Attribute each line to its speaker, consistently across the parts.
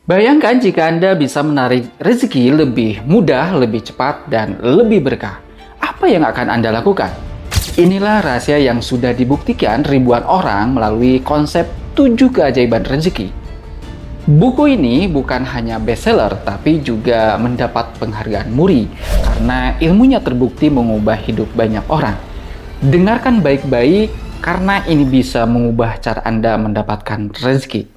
Speaker 1: Bayangkan jika Anda bisa menarik rezeki lebih mudah, lebih cepat, dan lebih berkah. Apa yang akan Anda lakukan? Inilah rahasia yang sudah dibuktikan ribuan orang melalui konsep 7 keajaiban rezeki. Buku ini bukan hanya bestseller, tapi juga mendapat penghargaan Muri karena ilmunya terbukti mengubah hidup banyak orang. Dengarkan baik-baik karena ini bisa mengubah cara Anda mendapatkan rezeki.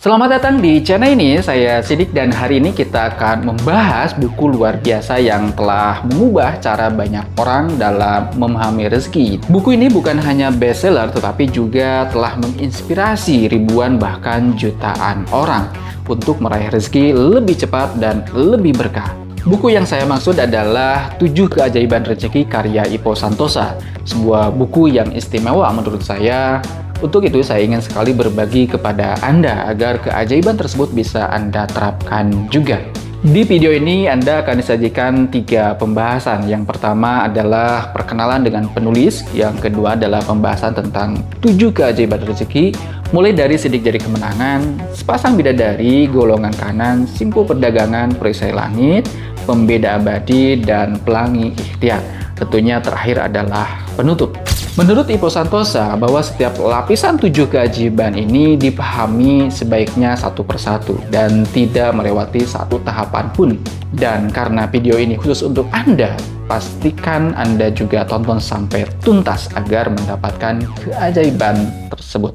Speaker 1: Selamat datang di channel ini, saya Sidik dan hari ini kita akan membahas buku luar biasa yang telah mengubah cara banyak orang dalam memahami rezeki. Buku ini bukan hanya bestseller tetapi juga telah menginspirasi ribuan bahkan jutaan orang untuk meraih rezeki lebih cepat dan lebih berkah. Buku yang saya maksud adalah 7 Keajaiban Rezeki karya Ipo Santosa, sebuah buku yang istimewa menurut saya. Untuk itu, saya ingin sekali berbagi kepada Anda agar keajaiban tersebut bisa Anda terapkan juga. Di video ini, Anda akan disajikan 3 pembahasan. Yang pertama adalah perkenalan dengan penulis, yang kedua adalah pembahasan tentang 7 keajaiban rezeki, mulai dari sidik jari kemenangan, sepasang bidadari, golongan kanan, simpul perdagangan, perisai langit, pembeda abadi, dan pelangi ikhtiar. Tentunya terakhir adalah penutup. Menurut Ipo Santosa, bahwa setiap lapisan 7 keajaiban ini dipahami sebaiknya satu persatu dan tidak melewati satu tahapan pun. Dan karena video ini khusus untuk Anda, pastikan Anda juga tonton sampai tuntas agar mendapatkan keajaiban tersebut.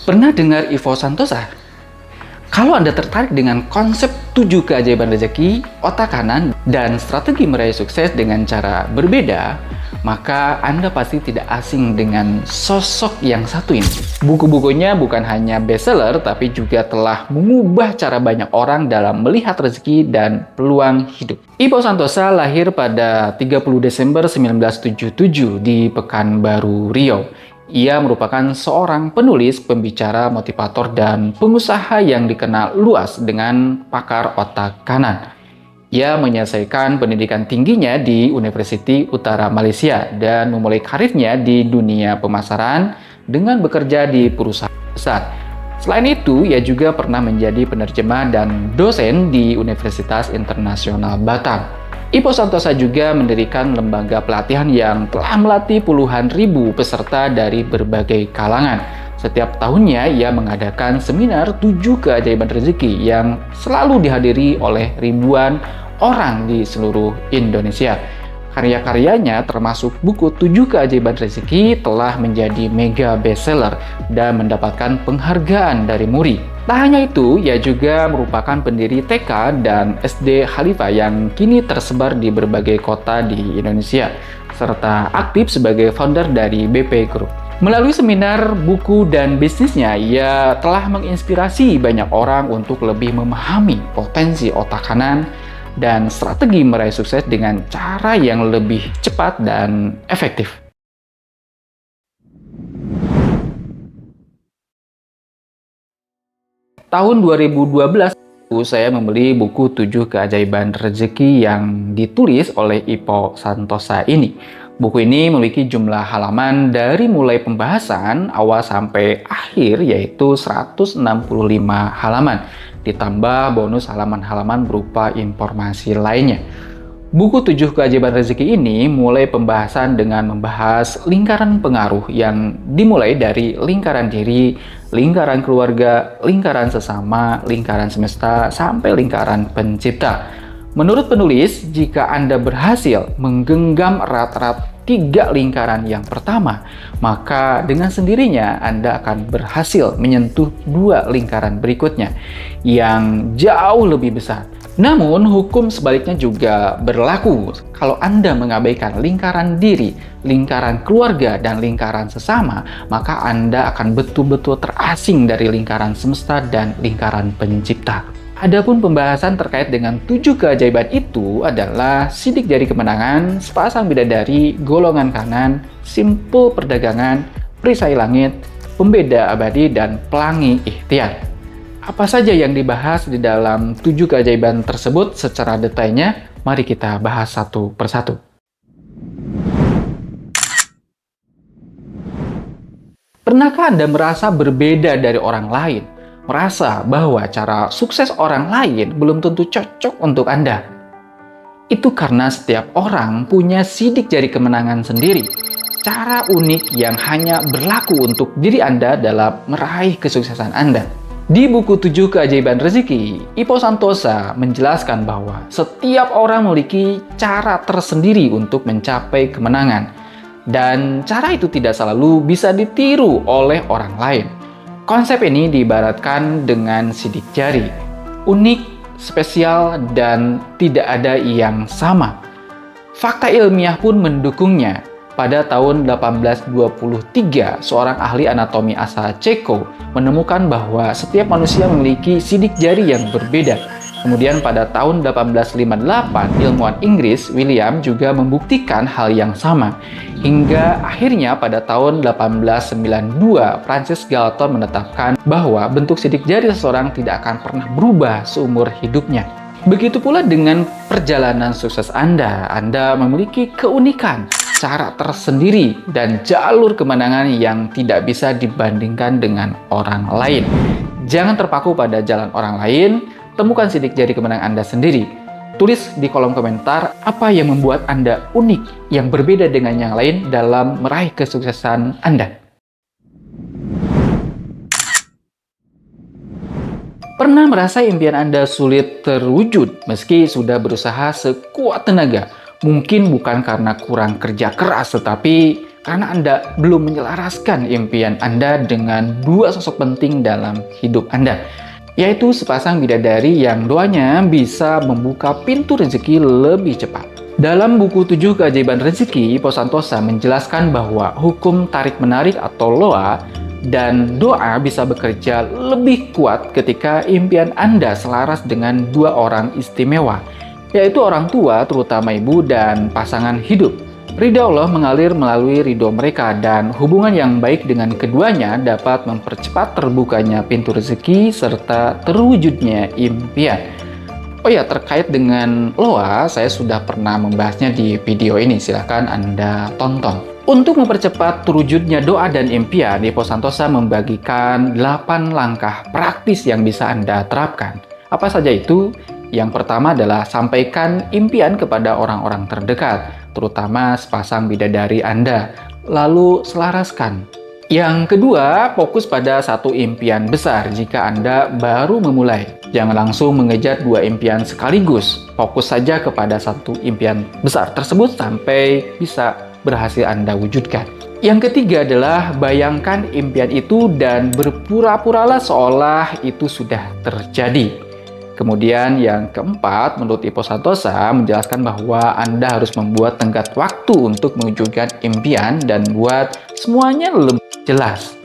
Speaker 1: Pernah dengar Ipo Santosa? Kalau Anda tertarik dengan konsep 7 keajaiban rezeki, otak kanan, dan strategi meraih sukses dengan cara berbeda, maka Anda pasti tidak asing dengan sosok yang satu ini. Buku-bukunya bukan hanya bestseller, tapi juga telah mengubah cara banyak orang dalam melihat rezeki dan peluang hidup. Ipo Santosa lahir pada 30 Desember 1977 di Pekanbaru, Riau. Ia merupakan seorang penulis, pembicara, motivator, dan pengusaha yang dikenal luas dengan pakar otak kanan. Ia menyelesaikan pendidikan tingginya di University Utara Malaysia dan memulai karirnya di dunia pemasaran dengan bekerja di perusahaan besar. Selain itu, ia juga pernah menjadi penerjemah dan dosen di Universitas Internasional Batam. Ipo Santosa juga mendirikan lembaga pelatihan yang telah melatih puluhan ribu peserta dari berbagai kalangan. Setiap tahunnya ia mengadakan seminar 7 keajaiban rezeki yang selalu dihadiri oleh ribuan orang di seluruh Indonesia. Karya-karyanya termasuk buku 7 keajaiban rezeki telah menjadi mega bestseller dan mendapatkan penghargaan dari Muri. Tak hanya itu, ia juga merupakan pendiri TK dan SD Khalifah yang kini tersebar di berbagai kota di Indonesia, serta aktif sebagai founder dari BP Group. Melalui seminar, buku, dan bisnisnya, ia telah menginspirasi banyak orang untuk lebih memahami potensi otak kanan dan strategi meraih sukses dengan cara yang lebih cepat dan efektif. Tahun 2012, saya membeli buku 7 Keajaiban Rezeki yang ditulis oleh Ipo Santosa ini. Buku ini memiliki jumlah halaman dari mulai pembahasan awal sampai akhir yaitu 165 halaman, ditambah bonus halaman-halaman berupa informasi lainnya. Buku 7 Keajaiban Rezeki ini mulai pembahasan dengan membahas lingkaran pengaruh yang dimulai dari lingkaran diri, lingkaran keluarga, lingkaran sesama, lingkaran semesta, sampai lingkaran pencipta. Menurut penulis, jika Anda berhasil menggenggam erat-erat 3 lingkaran yang pertama, maka dengan sendirinya Anda akan berhasil menyentuh 2 lingkaran berikutnya yang jauh lebih besar. Namun, hukum sebaliknya juga berlaku. Kalau Anda mengabaikan lingkaran diri, lingkaran keluarga, dan lingkaran sesama, maka Anda akan betul-betul terasing dari lingkaran semesta dan lingkaran pencipta. Adapun pembahasan terkait dengan 7 keajaiban itu adalah sidik jari kemenangan, sepasang bidadari, golongan kanan, simpul perdagangan, perisai langit, pembeda abadi, dan pelangi ikhtiar. Apa saja yang dibahas di dalam 7 keajaiban tersebut secara detailnya? Mari kita bahas satu persatu. Pernahkah Anda merasa berbeda dari orang lain? Merasa bahwa cara sukses orang lain belum tentu cocok untuk Anda? Itu karena setiap orang punya sidik jari kemenangan sendiri. Cara unik yang hanya berlaku untuk diri Anda dalam meraih kesuksesan Anda. Di buku 7 Keajaiban Rezeki, Ipo Santosa menjelaskan bahwa setiap orang memiliki cara tersendiri untuk mencapai kemenangan. Dan cara itu tidak selalu bisa ditiru oleh orang lain. Konsep ini diibaratkan dengan sidik jari. Unik, spesial, dan tidak ada yang sama. Fakta ilmiah pun mendukungnya. Pada tahun 1823, seorang ahli anatomi asal Ceko menemukan bahwa setiap manusia memiliki sidik jari yang berbeda. Kemudian pada tahun 1858, ilmuwan Inggris William juga membuktikan hal yang sama. Hingga akhirnya pada tahun 1892, Francis Galton menetapkan bahwa bentuk sidik jari seseorang tidak akan pernah berubah seumur hidupnya. Begitu pula dengan perjalanan sukses Anda memiliki keunikan, cara tersendiri, dan jalur kemenangan yang tidak bisa dibandingkan dengan orang lain. Jangan terpaku pada jalan orang lain, temukan sidik jari kemenangan Anda sendiri. Tulis di kolom komentar apa yang membuat Anda unik, yang berbeda dengan yang lain dalam meraih kesuksesan Anda. Pernah merasa impian Anda sulit terwujud meski sudah berusaha sekuat tenaga? Mungkin bukan karena kurang kerja keras, tetapi karena Anda belum menyelaraskan impian Anda dengan dua sosok penting dalam hidup Anda, yaitu sepasang bidadari yang doanya bisa membuka pintu rezeki lebih cepat. Dalam buku 7 Keajaiban Rezeki, Ipo Santosa menjelaskan bahwa hukum tarik-menarik atau loa dan doa bisa bekerja lebih kuat ketika impian Anda selaras dengan dua orang istimewa, yaitu orang tua, terutama ibu, dan pasangan hidup. Ridha Allah mengalir melalui ridho mereka, dan hubungan yang baik dengan keduanya dapat mempercepat terbukanya pintu rezeki serta terwujudnya impian. Oh ya, terkait dengan loa, saya sudah pernah membahasnya di video ini, silahkan Anda tonton. Untuk mempercepat terwujudnya doa dan impian, Ipo Santosa membagikan 8 langkah praktis yang bisa Anda terapkan. Apa saja itu? Yang pertama adalah sampaikan impian kepada orang-orang terdekat, terutama sepasang bidadari Anda, lalu selaraskan. Yang kedua, fokus pada satu impian besar jika Anda baru memulai. Jangan langsung mengejar dua impian sekaligus. Fokus saja kepada satu impian besar tersebut sampai bisa berhasil Anda wujudkan. Yang ketiga adalah bayangkan impian itu dan berpura-puralah seolah itu sudah terjadi. Kemudian yang keempat, menurut Ipo Santosa menjelaskan bahwa Anda harus membuat tenggat waktu untuk mewujudkan impian dan buat semuanya lebih jelas.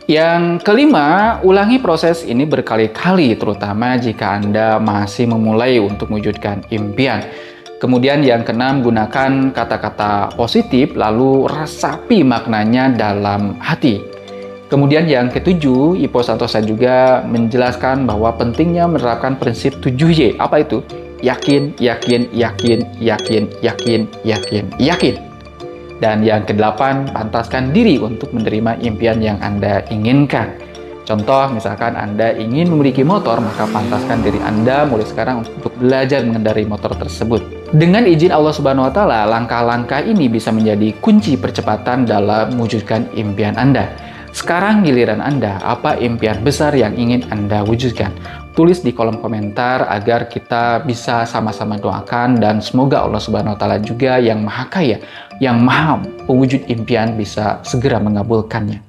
Speaker 1: Yang kelima, ulangi proses ini berkali-kali, terutama jika Anda masih memulai untuk mewujudkan impian. Kemudian yang keenam, gunakan kata-kata positif lalu resapi maknanya dalam hati. Kemudian yang ketujuh, Ipo Santosa juga menjelaskan bahwa pentingnya menerapkan prinsip 7Y. Apa itu? Yakin, yakin, yakin, yakin, yakin, yakin, yakin. Dan yang kedelapan, pantaskan diri untuk menerima impian yang Anda inginkan. Contoh, misalkan Anda ingin memiliki motor, maka pantaskan diri Anda mulai sekarang untuk belajar mengendarai motor tersebut. Dengan izin Allah Subhanahu wa Ta'ala, langkah-langkah ini bisa menjadi kunci percepatan dalam mewujudkan impian Anda. Sekarang giliran Anda, apa impian besar yang ingin Anda wujudkan? Tulis di kolom komentar agar kita bisa sama-sama doakan, dan semoga Allah Subhanahu wa Ta'ala juga yang Maha Kaya, yang Maha Pewujud impian bisa segera mengabulkannya.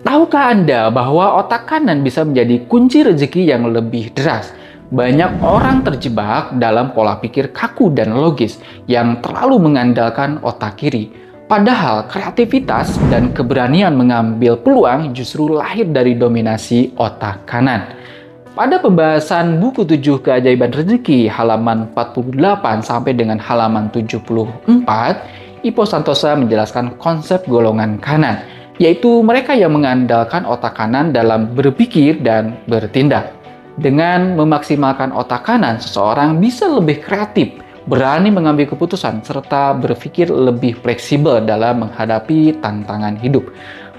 Speaker 1: Tahukah Anda bahwa otak kanan bisa menjadi kunci rezeki yang lebih deras? Banyak orang terjebak dalam pola pikir kaku dan logis yang terlalu mengandalkan otak kiri. Padahal kreativitas dan keberanian mengambil peluang justru lahir dari dominasi otak kanan. Pada pembahasan buku 7 Keajaiban Rezeki halaman 48 sampai dengan halaman 74, Ipo Santosa menjelaskan konsep golongan kanan, yaitu mereka yang mengandalkan otak kanan dalam berpikir dan bertindak. Dengan memaksimalkan otak kanan, seseorang bisa lebih kreatif, berani mengambil keputusan, serta berpikir lebih fleksibel dalam menghadapi tantangan hidup.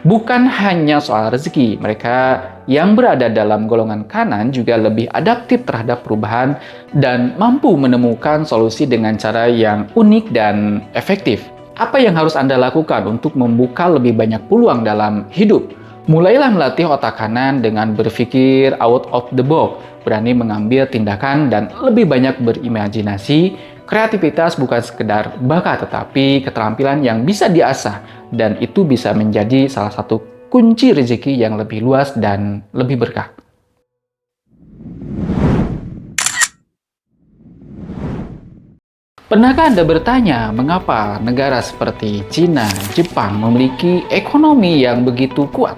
Speaker 1: Bukan hanya soal rezeki, mereka yang berada dalam golongan kanan juga lebih adaptif terhadap perubahan dan mampu menemukan solusi dengan cara yang unik dan efektif. Apa yang harus Anda lakukan untuk membuka lebih banyak peluang dalam hidup? Mulailah melatih otak kanan dengan berpikir out of the box, berani mengambil tindakan dan lebih banyak berimajinasi. Kreativitas bukan sekedar bakat, tetapi keterampilan yang bisa diasah, dan itu bisa menjadi salah satu kunci rezeki yang lebih luas dan lebih berkah. Pernahkah Anda bertanya mengapa negara seperti Cina, Jepang memiliki ekonomi yang begitu kuat?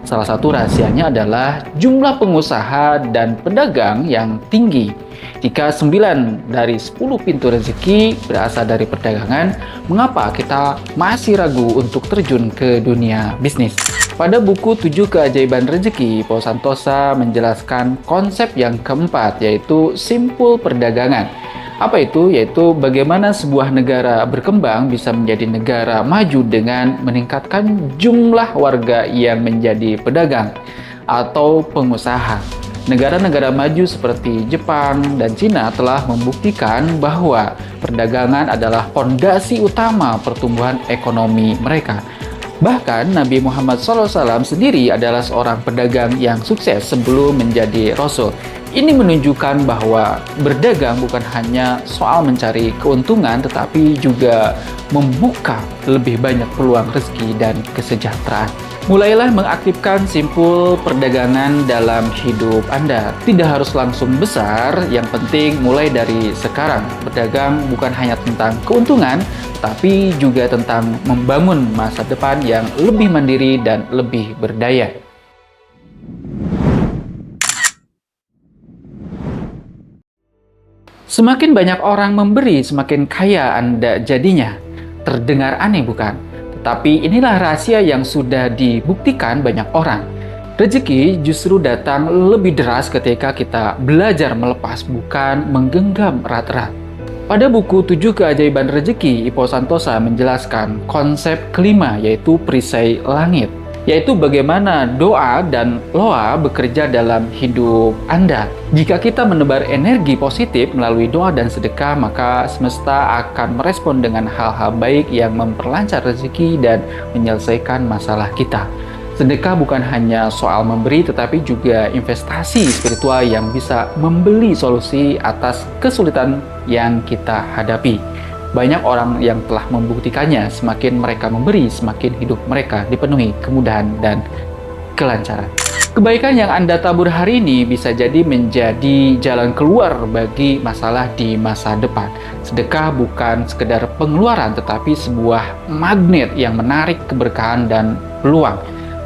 Speaker 1: Salah satu rahasianya adalah jumlah pengusaha dan pedagang yang tinggi. Jika 9 dari 10 pintu rezeki berasal dari perdagangan, mengapa kita masih ragu untuk terjun ke dunia bisnis? Pada buku 7 Keajaiban Rezeki, Paul Santosa menjelaskan konsep yang keempat, yaitu simpul perdagangan. Apa itu? Yaitu bagaimana sebuah negara berkembang bisa menjadi negara maju dengan meningkatkan jumlah warga yang menjadi pedagang atau pengusaha. Negara-negara maju seperti Jepang dan Cina telah membuktikan bahwa perdagangan adalah fondasi utama pertumbuhan ekonomi mereka. Bahkan Nabi Muhammad SAW sendiri adalah seorang pedagang yang sukses sebelum menjadi Rasul. Ini menunjukkan bahwa berdagang bukan hanya soal mencari keuntungan, tetapi juga membuka lebih banyak peluang rezeki dan kesejahteraan. Mulailah mengaktifkan simpul perdagangan dalam hidup Anda. Tidak harus langsung besar, yang penting mulai dari sekarang. Berdagang bukan hanya tentang keuntungan, tapi juga tentang membangun masa depan yang lebih mandiri dan lebih berdaya. Semakin banyak orang memberi, semakin kaya Anda jadinya. Terdengar aneh bukan? Tetapi inilah rahasia yang sudah dibuktikan banyak orang. Rezeki justru datang lebih deras ketika kita belajar melepas, bukan menggenggam erat-erat. Pada buku 7 Keajaiban Rezeki, Paul Santosa menjelaskan konsep kelima, yaitu perisai langit, yaitu bagaimana doa dan loa bekerja dalam hidup Anda. Jika kita menebar energi positif melalui doa dan sedekah, maka semesta akan merespon dengan hal-hal baik yang memperlancar rezeki dan menyelesaikan masalah kita. Sedekah bukan hanya soal memberi, tetapi juga investasi spiritual yang bisa membeli solusi atas kesulitan yang kita hadapi. Banyak orang yang telah membuktikannya, semakin mereka memberi, semakin hidup mereka dipenuhi kemudahan dan kelancaran. Kebaikan yang Anda tabur hari ini bisa jadi menjadi jalan keluar bagi masalah di masa depan. Sedekah bukan sekedar pengeluaran, tetapi sebuah magnet yang menarik keberkahan dan peluang.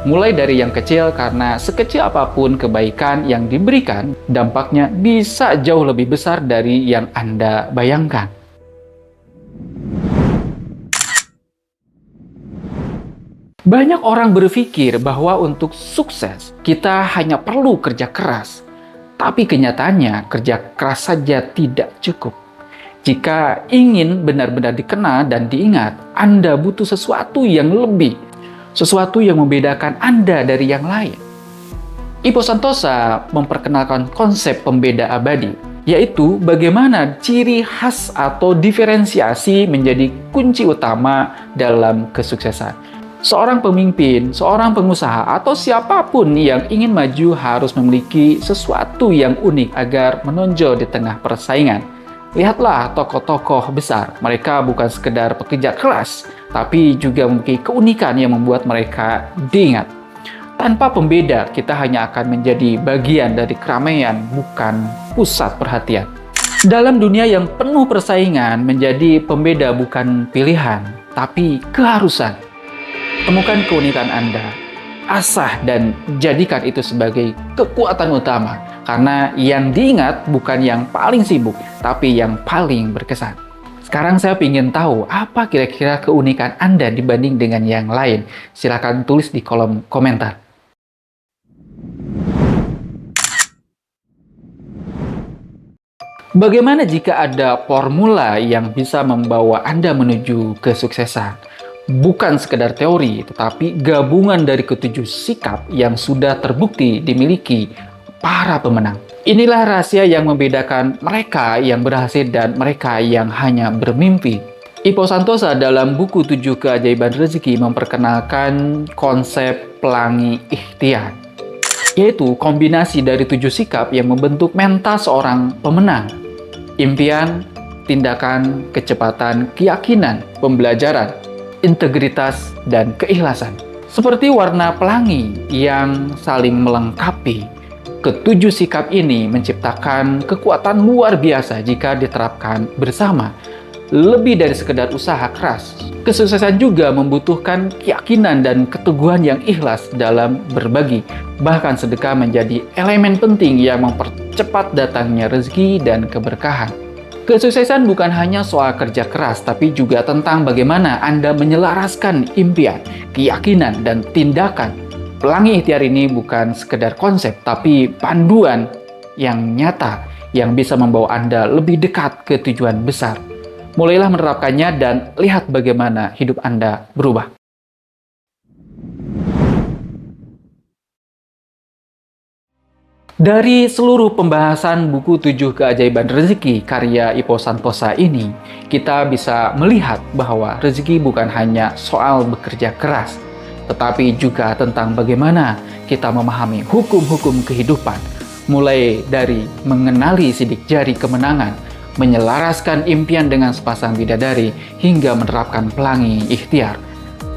Speaker 1: Mulai dari yang kecil, karena sekecil apapun kebaikan yang diberikan, dampaknya bisa jauh lebih besar dari yang Anda bayangkan. Banyak orang berpikir bahwa untuk sukses kita hanya perlu kerja keras. Tapi kenyataannya kerja keras saja tidak cukup. Jika ingin benar-benar dikenal dan diingat, Anda butuh sesuatu yang lebih. Sesuatu yang membedakan Anda dari yang lain. Paul Santosa memperkenalkan konsep pembeda abadi, yaitu bagaimana ciri khas atau diferensiasi menjadi kunci utama dalam kesuksesan. Seorang pemimpin, seorang pengusaha, atau siapapun yang ingin maju harus memiliki sesuatu yang unik agar menonjol di tengah persaingan. Lihatlah tokoh-tokoh besar, mereka bukan sekedar pekerja keras, tapi juga memiliki keunikan yang membuat mereka diingat. Tanpa pembeda, kita hanya akan menjadi bagian dari keramaian, bukan pusat perhatian. Dalam dunia yang penuh persaingan, menjadi pembeda bukan pilihan, tapi keharusan. Temukan keunikan Anda, asah dan jadikan itu sebagai kekuatan utama. Karena yang diingat bukan yang paling sibuk, tapi yang paling berkesan. Sekarang saya ingin tahu apa kira-kira keunikan Anda dibanding dengan yang lain. Silakan tulis di kolom komentar. Bagaimana jika ada formula yang bisa membawa Anda menuju kesuksesan? Bukan sekedar teori, tetapi gabungan dari ketujuh sikap yang sudah terbukti dimiliki para pemenang. Inilah rahasia yang membedakan mereka yang berhasil dan mereka yang hanya bermimpi. Ipo Santosa dalam buku 7 Keajaiban Rezeki memperkenalkan konsep pelangi ikhtiar, yaitu kombinasi dari 7 sikap yang membentuk mental seorang pemenang. Impian, tindakan, kecepatan, keyakinan, pembelajaran, integritas, dan keikhlasan. Seperti warna pelangi yang saling melengkapi, ketujuh sikap ini menciptakan kekuatan luar biasa jika diterapkan bersama. Lebih dari sekedar usaha keras, kesuksesan juga membutuhkan keyakinan dan keteguhan yang ikhlas dalam berbagi. Bahkan sedekah menjadi elemen penting yang mempercepat datangnya rezeki dan keberkahan. Kesuksesan bukan hanya soal kerja keras, tapi juga tentang bagaimana Anda menyelaraskan impian, keyakinan, dan tindakan. Pelangi ikhtiar ini bukan sekedar konsep, tapi panduan yang nyata yang bisa membawa Anda lebih dekat ke tujuan besar. Mulailah menerapkannya dan lihat bagaimana hidup Anda berubah. Dari seluruh pembahasan buku 7 Keajaiban Rezeki karya Ipo Santosa ini, kita bisa melihat bahwa rezeki bukan hanya soal bekerja keras, tetapi juga tentang bagaimana kita memahami hukum-hukum kehidupan, mulai dari mengenali sidik jari kemenangan, menyelaraskan impian dengan sepasang bidadari, hingga menerapkan pelangi ikhtiar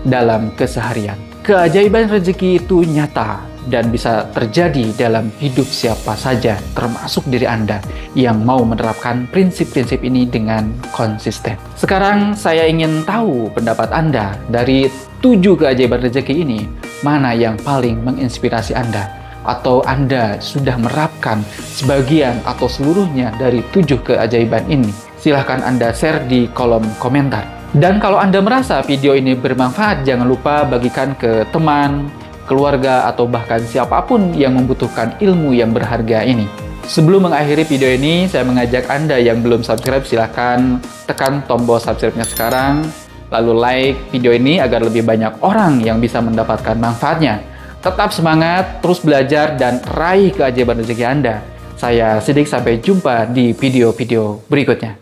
Speaker 1: dalam keseharian. Keajaiban rezeki itu nyata dan bisa terjadi dalam hidup siapa saja, termasuk diri Anda yang mau menerapkan prinsip-prinsip ini dengan konsisten. Sekarang saya ingin tahu pendapat Anda dari 7 keajaiban rezeki ini, mana yang paling menginspirasi Anda? Atau Anda sudah menerapkan sebagian atau seluruhnya dari 7 keajaiban ini? Silahkan Anda share di kolom komentar. Dan kalau Anda merasa video ini bermanfaat, jangan lupa bagikan ke teman, keluarga, atau bahkan siapapun yang membutuhkan ilmu yang berharga ini. Sebelum mengakhiri video ini, saya mengajak Anda yang belum subscribe, silahkan tekan tombol subscribe-nya sekarang, lalu like video ini agar lebih banyak orang yang bisa mendapatkan manfaatnya. Tetap semangat, terus belajar, dan raih keajaiban rezeki Anda. Saya Sidik, sampai jumpa di video-video berikutnya.